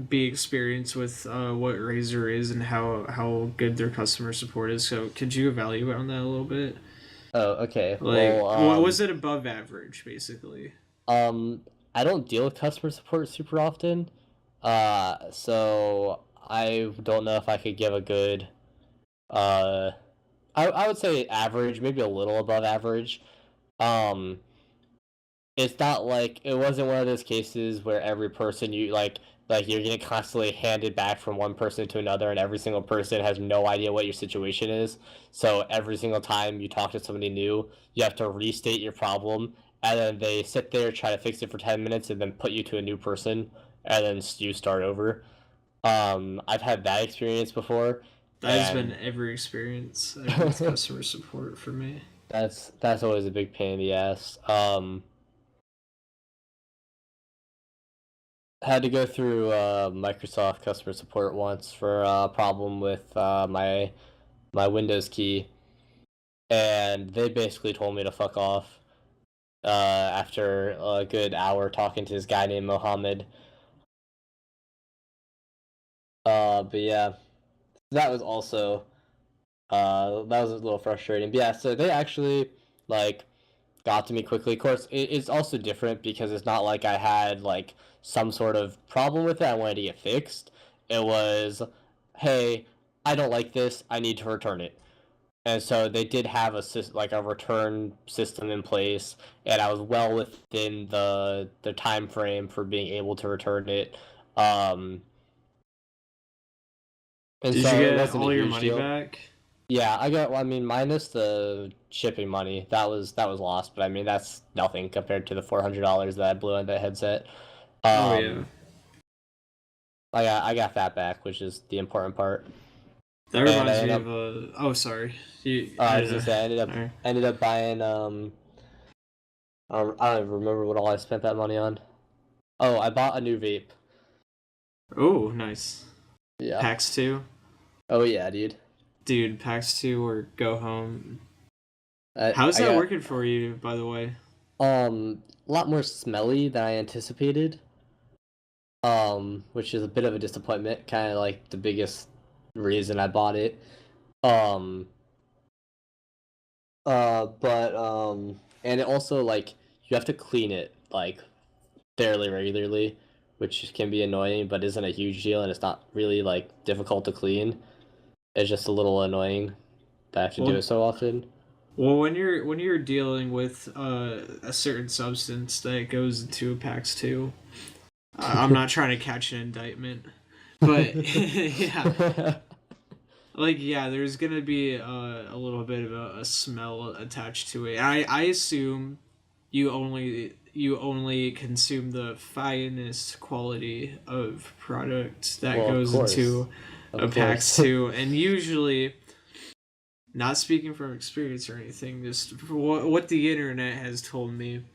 be experienced with what Razer is and how good their customer support is. So could you evaluate on that a little bit? Oh, okay. Like, what was it above average, basically? Um, I don't deal with customer support super often, so I don't know if I could give a good uh I would say average, maybe a little above average. Um, it's not like it wasn't one of those cases where every person you you're getting constantly handed back from one person to another, and every single person has no idea what your situation is. So every single time you talk to somebody new, you have to restate your problem, and then they sit there, try to fix it for 10 minutes, and then put you to a new person, and then you start over. I've had that experience before, That has been and every experience ever with customer support for me. that's always a big pain in the ass. Had to go through Microsoft customer support once for a problem with my Windows key, and they basically told me to fuck off after a good hour talking to this guy named Mohammed. But yeah, that was also that was a little frustrating. But yeah, so they actually like got to me quickly. Of course, it's also different because it's not like I had like some sort of problem with it. I wanted to get fixed. It was, hey, I don't like this. I need to return it. And so they did have like a return system in place, and I was well within the time frame for being able to return it. Um, and Did you so it get wasn't a all your huge money deal. back? Yeah, I got. Well, I mean, minus the shipping money, that was lost. But I mean, that's nothing compared to the $400 that I blew on that headset. Oh yeah. Um, I got that back, which is the important part. That And I reminds ended me up. of a. Oh, sorry. I was gonna say I ended up Alright. ended up buying. I don't even remember what all I spent that money on. Oh, I bought a new vape. Oh, nice. Yeah. PAX 2? Oh yeah, dude. Dude, PAX 2 or go home. I How's I that got working for you, by the way? a lot more smelly than I anticipated. Which is a bit of a disappointment. Kind of like the biggest reason I bought it. Um, and it also like you have to clean it like fairly regularly, which can be annoying, but isn't a huge deal, and it's not really like difficult to clean. It's just a little annoying that I have to do it Well, so often. well, when you're dealing with a certain substance that goes into a PAX 2, I'm not trying to catch an indictment, but yeah, like yeah, there's gonna be a little bit of a smell attached to it. I assume you only consume the finest quality of product that Well, goes into a of PAX course. 2, and usually, not speaking from experience or anything, just what the internet has told me.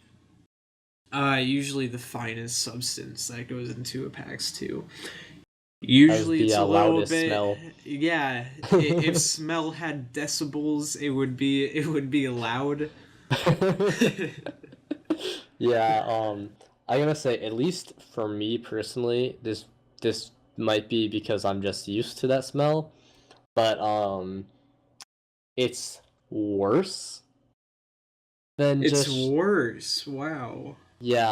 Usually the finest substance that goes into a PAX 2. Has Usually the it's a little loudest bit, smell. yeah. If smell had decibels, it would be loud. Yeah, I gotta say, at least for me personally, this might be because I'm just used to that smell, but it's worse than It's just worse. Wow. yeah.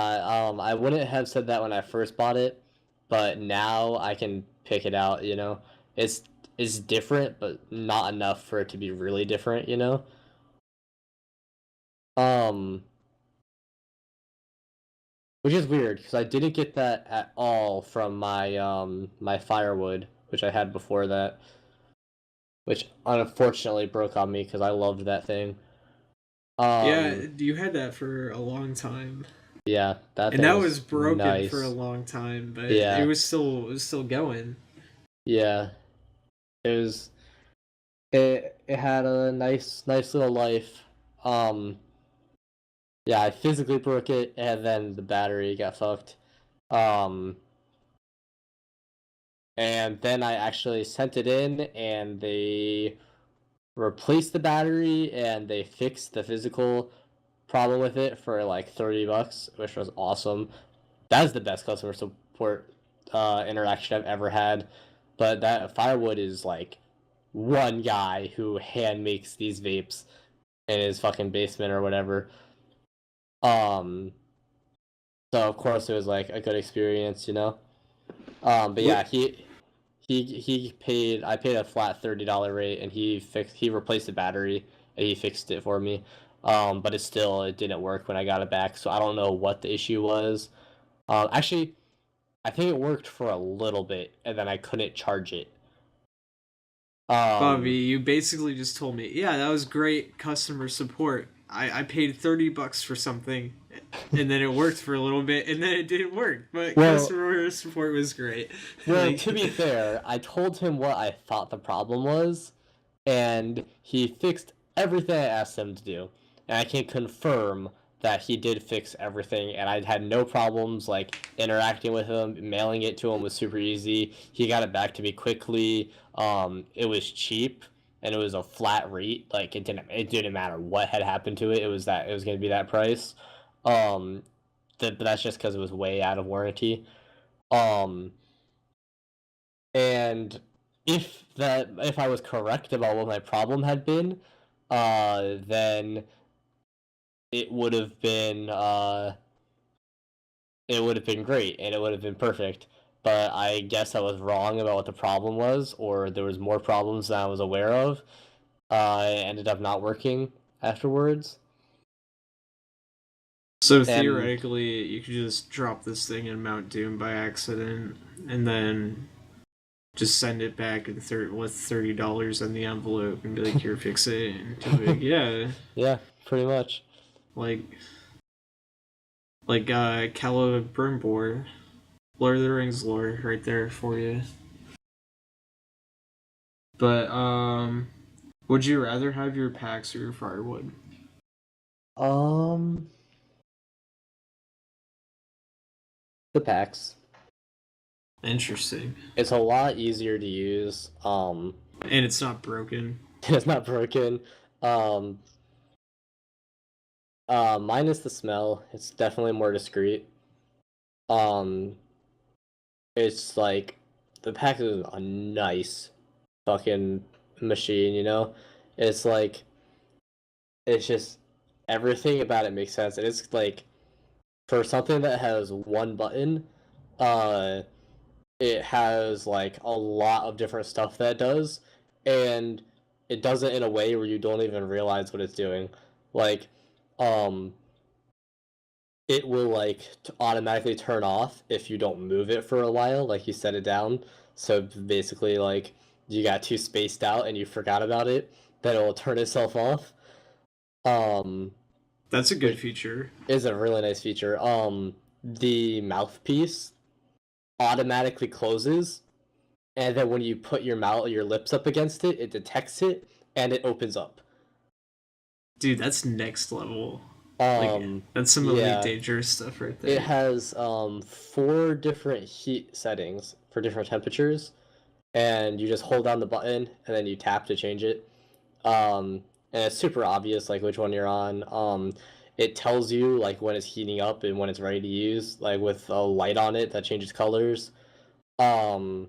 I wouldn't have said that when I first bought it, but now I can pick it out. It's it's different, but not enough for it to be really different. Um, which is weird because I didn't get that at all from my firewood, which I had before that, which unfortunately broke on me because I loved that thing. Yeah, Um, you had that for a long time. yeah, that And thing that was was broken for a nice. long time, but Yeah, it was still going. yeah, it was. It had a nice little life. Um, yeah, I physically broke it, and then the battery got fucked. Um, and then I actually sent it in, and they replaced the battery and they fixed the physical problem with it for like $30, which was awesome. That is the best customer support interaction I've ever had. But that firewood is like one guy who hand makes these vapes in his fucking basement or whatever. Um, so of course it was like a good experience. But yeah, What he I paid a flat $30 rate, and he replaced the battery and he fixed it for me. But it didn't work when I got it back, so I don't know what the issue was. Actually, I think it worked for a little bit, and then I couldn't charge it. Bobby, Um, you basically just told me, yeah, that was great customer support. I paid $30 for something, and then it worked for a little bit, and then it didn't work. But well, customer support was great. well, Like, to be fair, I told him what I thought the problem was, and he fixed everything I asked him to do. And I can confirm that he did fix everything, and I had no problems like interacting with him. Mailing it to him was super easy. He got it back to me quickly. It was cheap, and it was a flat rate. Like it didn't matter what had happened to it. It was going to be that price. Um, but that's just because it was way out of warranty. Um, and if I was correct about what my problem had been, then it would have been it would have been great and it would have been perfect. But I guess I was wrong about what the problem was, or there was more problems than I was aware of. It ended up not working afterwards. so And theoretically, you could just drop this thing in Mount Doom by accident, and then just send it back with $30 in the envelope, and be like, "Here, fix it." And he'll be like, "Yeah, yeah, pretty much. like Celebrimbor, Lord of the Rings lore, right there for you." But would you rather have your PAX or your firewood? Um, the packs. Interesting. It's a lot easier to use. And it's not broken. It's not broken. Um, minus the smell, it's definitely more discreet. Um, it's like the pack is a nice fucking machine, you know? It's like it's just everything about it makes sense. And it's like for something that has one button, uh it has like a lot of different stuff that it does, and it does it in a way where you don't even realize what it's doing. Like um it will like automatically turn off if you don't move it for a while, like you set it down. So basically, like you got too spaced out and you forgot about it, then it will turn itself off. Um, That's a good which feature. is a really nice feature. The mouthpiece automatically closes, and then when you put your lips up against it, it detects it and it opens up. Dude, that's next level. Like, Um, that's some elite yeah, dangerous stuff right it there. has four different heat settings for different temperatures, and you just hold down the button and then you tap to change it. And it's super obvious like which one you're on. It tells you like when it's heating up and when it's ready to use, like with a light on it that changes colors. Um,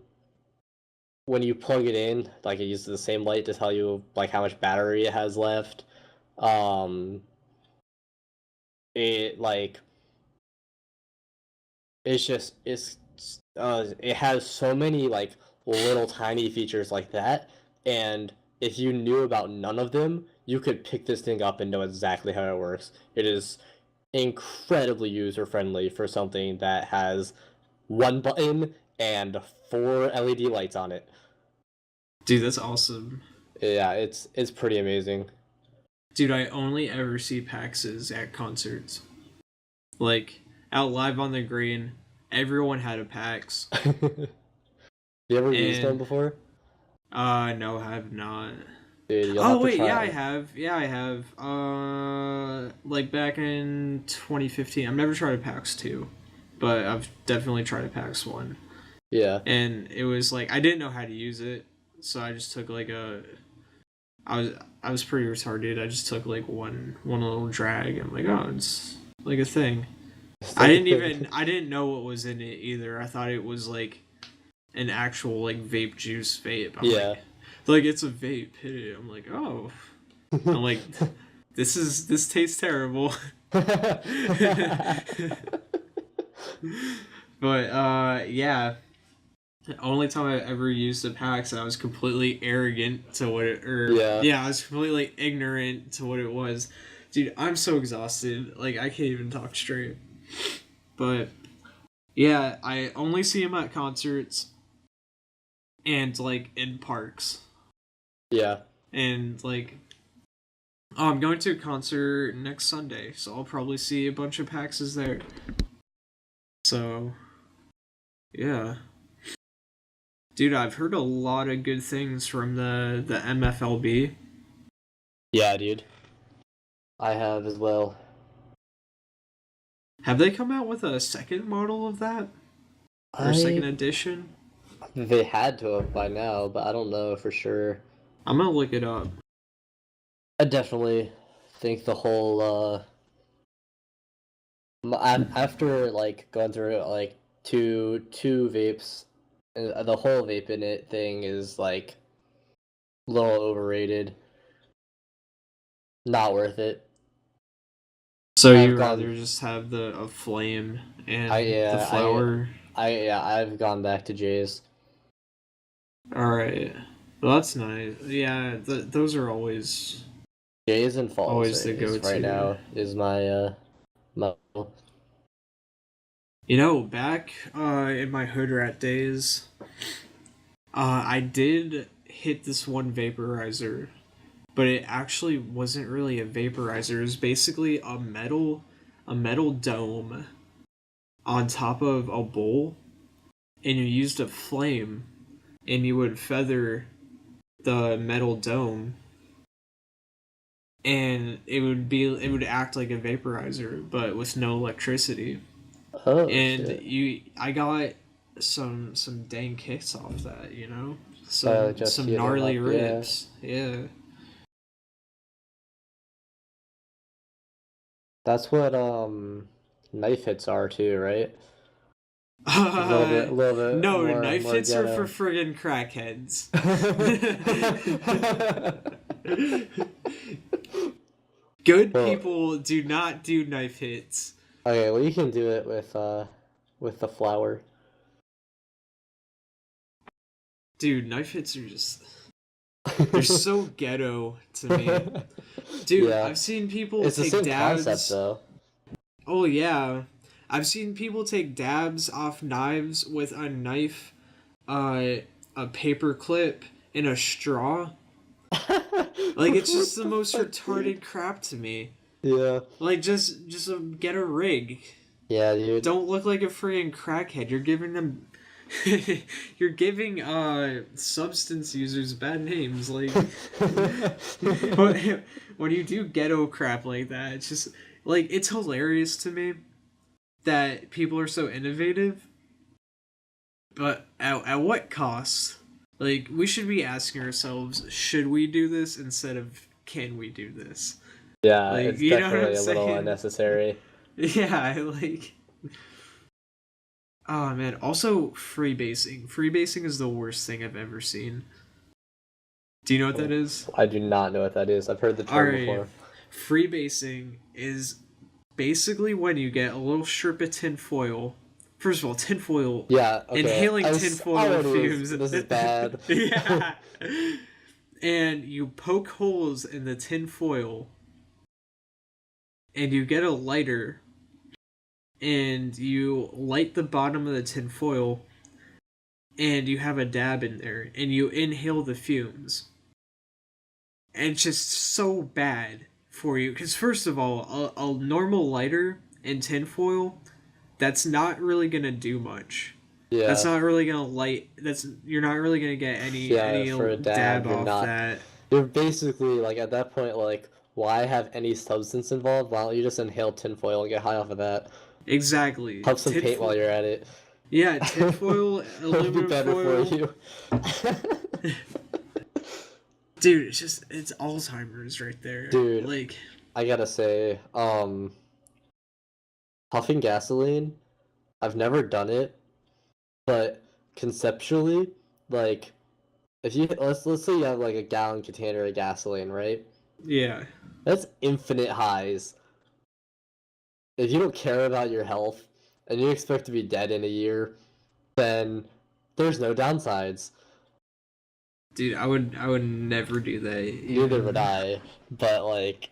when you plug it in, like it uses the same light to tell you like how much battery it has left. Um, it like it has so many like little tiny features like that, and if you knew about none of them, you could pick this thing up and know exactly how it works. It is incredibly user friendly for something that has one button and four LED lights on it. Dude, that's awesome. Yeah, it's pretty amazing. Dude, I only ever see PAXs at concerts. Like, out live on the green, everyone had a PAX. You ever used one And, before? no, I have not. Dude, you'll Oh, have to wait, yeah, try I it. have. Yeah, I have. Like back in 2015. I've never tried a PAX 2, but I've definitely tried a PAX 1. Yeah. And it was like, I didn't know how to use it, so I just took like a. I was I was pretty retarded. I just took like one little drag. I'm like, oh, it's like a thing. It's like a thing. I didn't know what was in it either. I thought it was like an actual like vape juice vape. I'm Yeah. like it's a vape. Hit it. I'm like, oh. I'm like, this tastes terrible. But yeah. The only time I ever used a PAX, I was completely arrogant to what it, or Yeah. yeah, I was completely ignorant to what it was. Dude, I'm so exhausted. Like, I can't even talk straight. But yeah, I only see him at concerts and like in parks. Yeah. And like, oh, I'm going to a concert next Sunday, so I'll probably see a bunch of PAXs there. So yeah. Dude, I've heard a lot of good things from the MFLB. Yeah, dude. I have as well. Have they come out with a second model of that? Or second I edition? They had to have by now, but I don't know for sure. I'm gonna look it up. I definitely think the whole after like going through like two vapes, the whole vape in it thing is like a little overrated. Not worth it. So I've you gone. rather just have the a flame I and the yeah flower? I've gone back to Jay's. Alright. Well, that's nice. Yeah, those are Jay's and Falls always the is right go-to. now is my. You know, back in my hood rat days, I did hit this one vaporizer, but it actually wasn't really a vaporizer. It was basically a metal dome on top of a bowl, and you used a flame, and you would feather the metal dome, and it would act like a vaporizer, but with no electricity. Oh And shit. I got some dang kicks off that, you know, Just some heating gnarly up, yeah. rips, yeah. That's what knife hits are too, right? A little bit No, more knife more hits are for ghetto. friggin' crackheads. Good Well, people do not do knife hits. okay, well you can do it with the flour. Dude, knife hits are just they're so ghetto to me. Dude, Yeah. I've seen people It's the take same concept dabs. though. Oh yeah. I've seen people take dabs off knives with a knife, uh, a paper clip, and a straw. Like it's What just the the most fuck, dude? retarded crap to me. Yeah. Like just get a rig. Yeah, dude. Don't look like a freaking crackhead. You're giving them you're giving substance users bad names. Like when you do ghetto crap like that, it's just like it's hilarious to me that people are so innovative, but at what cost? Like we should be asking ourselves, should we do this instead of can we do this? Yeah, Like it's you know what I'm definitely a little saying? unnecessary. Yeah, like oh man. Also freebasing. Freebasing is the worst thing I've ever seen. Do you know what that is? I do not know what that is. I've heard the term Alright. before. Freebasing is basically when you get a little strip of tin foil. First of all, tinfoil. Yeah, okay. Inhaling tinfoil fumes. This is bad. Yeah. And you poke holes in the tin foil, and you get a lighter, and you light the bottom of the tin foil, and you have a dab in there, and you inhale the fumes. And it's just so bad for you. Because, first of all, a normal lighter in tinfoil, that's not really going to do much. That's Yeah. not really gonna light. That's you're not really gonna get Yeah, any for a dab dab, off that. you're basically like at that point like why have any substance involved? Why don't you just inhale tinfoil and get high off of that? Exactly. Have some paint while you're at it. Yeah, tinfoil, It'll be aluminum better for foil. you. Dude, it's Alzheimer's right there. Dude, Like, I gotta say, puffing gasoline, I've never done it, but conceptually, like if you let's say you have like a gallon container of gasoline, right? yeah, That's infinite highs. If you don't care about your health and you expect to be dead in a year, then There's no downsides. Dude, I would never do that. Neither would I. But like,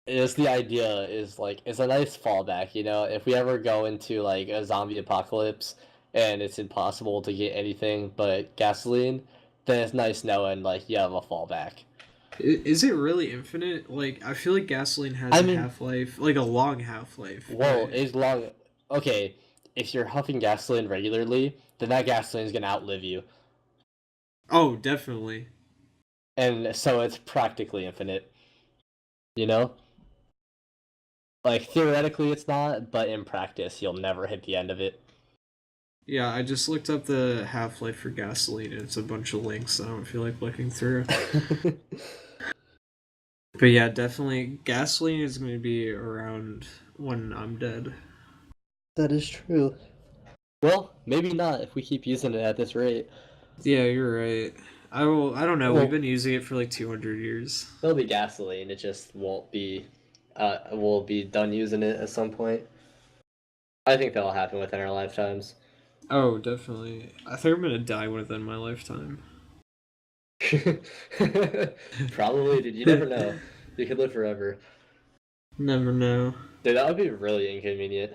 is the idea is like it's a nice fallback. You know, if we ever go into like a zombie apocalypse and it's impossible to get anything but gasoline, then it's nice knowing like you have a fallback. Is it really infinite? Like, I feel like gasoline has I a mean, half-life, like a long half-life. well, But... it's long. Okay, if you're huffing gasoline regularly, then that gasoline is gonna outlive you, Oh, definitely. and so it's practically infinite. You know, like theoretically it's not, but in practice you'll never hit the end of it. Yeah, I just looked up the half-life for gasoline, and it's a bunch of links I don't feel like looking through. But yeah, definitely, gasoline is going to be around when I'm dead. That is true. Well, maybe not if we keep using it at this rate. Yeah, you're right. I don't know. Well, We've been using it for like 200 years. there'll be gasoline. It just won't be. We'll be done using it at some point. I think that'll happen within our lifetimes. Oh, definitely. I think I'm going to die within my lifetime. Probably, dude. You never know. You could live forever. Never know. Dude, that would be really inconvenient.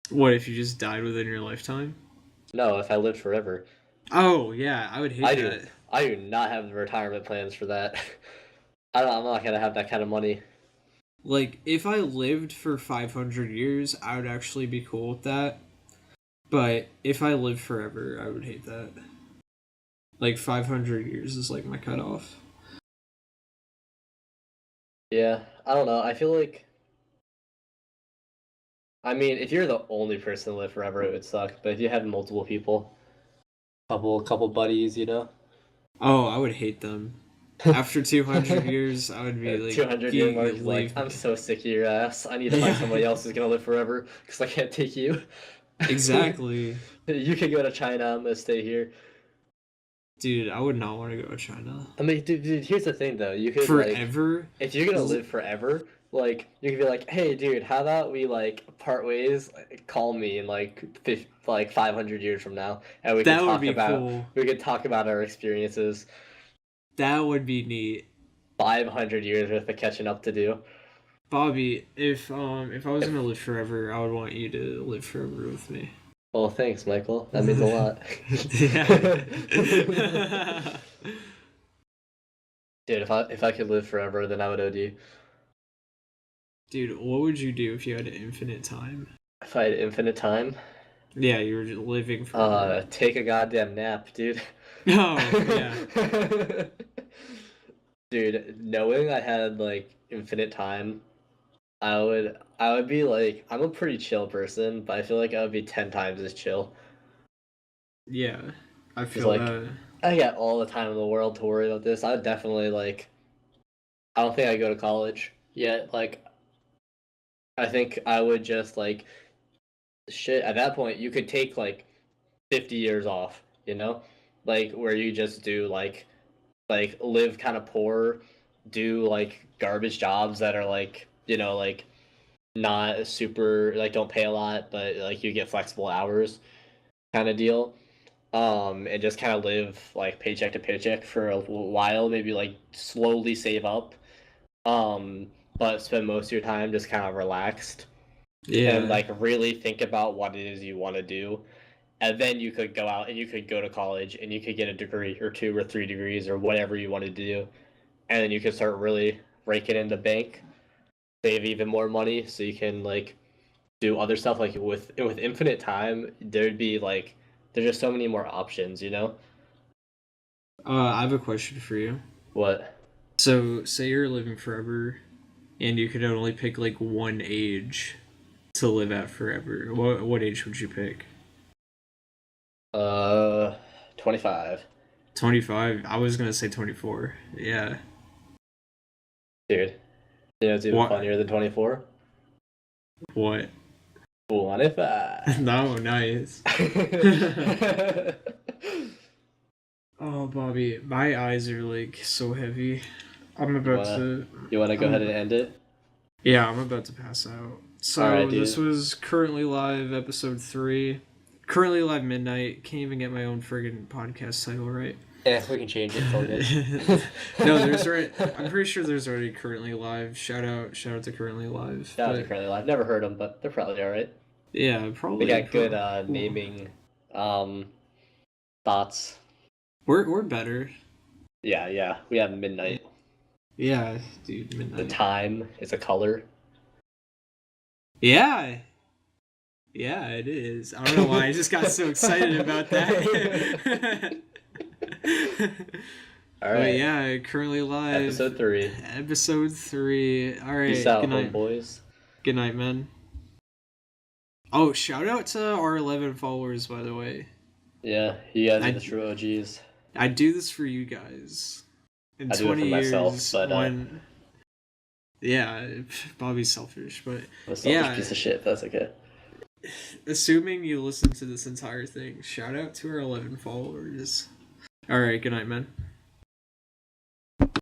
What if you just died within your lifetime? No, if I lived forever. Oh, yeah, I would hate I that. do. I do not have the retirement plans for that. I'm not gonna have that kind of money. Like, if I lived for 500 years, I would actually be cool with that. But if I lived forever, I would hate that. Like, 500 years is like my cutoff. Yeah, I don't know. I feel like. I mean, if you're the only person to live forever, it would suck. But if you had multiple people, couple buddies, you know. Oh, I would hate them. After 200 years, I would be like, 200-year mark is like, leave I'm me. so sick of your ass. I need to find somebody else who's gonna live forever because I can't take you. Exactly. You can go to China. I'm gonna stay here. Dude, I would not want to go to China. I mean, dude, here's the thing though. You could like, Forever? if you're gonna live forever, like you could be like, hey, dude, how about we like part ways? Call me in like 500 years from now, and That would be cool. we could talk about our experiences. That would be neat. 500 years worth of catching up to do. Bobby, if I was gonna live forever, I would want you to live forever with me. Well, thanks, Michael. That means a lot. Yeah. Dude, if I could live forever, then I would OD. Dude, what would you do if you had infinite time? If I had infinite time, Yeah, you were just living forever. take a goddamn nap, dude. Oh, yeah. Dude, knowing I had like infinite time, I would be like I'm a pretty chill person, but I feel like I would be 10 times as chill. Yeah, I Just feel like that. I got all the time in the world to worry about this. I would definitely like I don't think I'd go to college yet. Like I think I would just like shit at that point you could take like 50 years off, you know? Like where you just do like live kind of poor, do like garbage jobs that are like, you know, like not super like don't pay a lot, but like you get flexible hours kind of deal. And just kind of live like paycheck to paycheck for a while, maybe like slowly save up. But spend most of your time just kind of relaxed and Yeah. like really think about what it is you want to do. And then you could go out and you could go to college and you could get a degree or 2 or 3 degrees or whatever you wanted to do. And then you could start really raking in the bank, save even more money so you can like do other stuff like with infinite time, there'd be like there's just so many more options, you know? I have a question for you. What? So, say you're living forever, and you could only pick like one age to live at forever. What age would you pick? 25. 25. I was gonna say 24. Yeah. Dude. You know it's even What? funnier than 24? What? 25. No, nice. Oh, Bobby, my eyes are like so heavy. I'm about to. You wanna go ahead and end it? Yeah, I'm about to pass out. So Alright, dude. this was currently live episode 3. Currently live midnight. Can't even get my own friggin' podcast title right. Yeah, we can change it. It's all good. No, there's already. I'm pretty sure there's already currently live. Shout out to currently live. Shout out to Currently Live. Never heard them, but they're probably all right. Yeah, probably. They got good naming thoughts. We're better. Yeah. We have midnight. Yeah, dude, midnight. The time is a color. Yeah. Yeah, it is. I don't know why I just got so excited about that. All right. But yeah, currently live. Episode 3. Episode 3. All right. Peace out, good night, homeboys. Good night, man. Oh, shout out to our 11 followers, by the way. Yeah, you guys are the true OGs. I do this for you guys. In I 20 do it for years, myself, but when... Yeah, Bobby's selfish, but... I'm a selfish piece of shit, that's okay. Assuming you listen to this entire thing, shout out to our 11 followers. Alright, good night, man.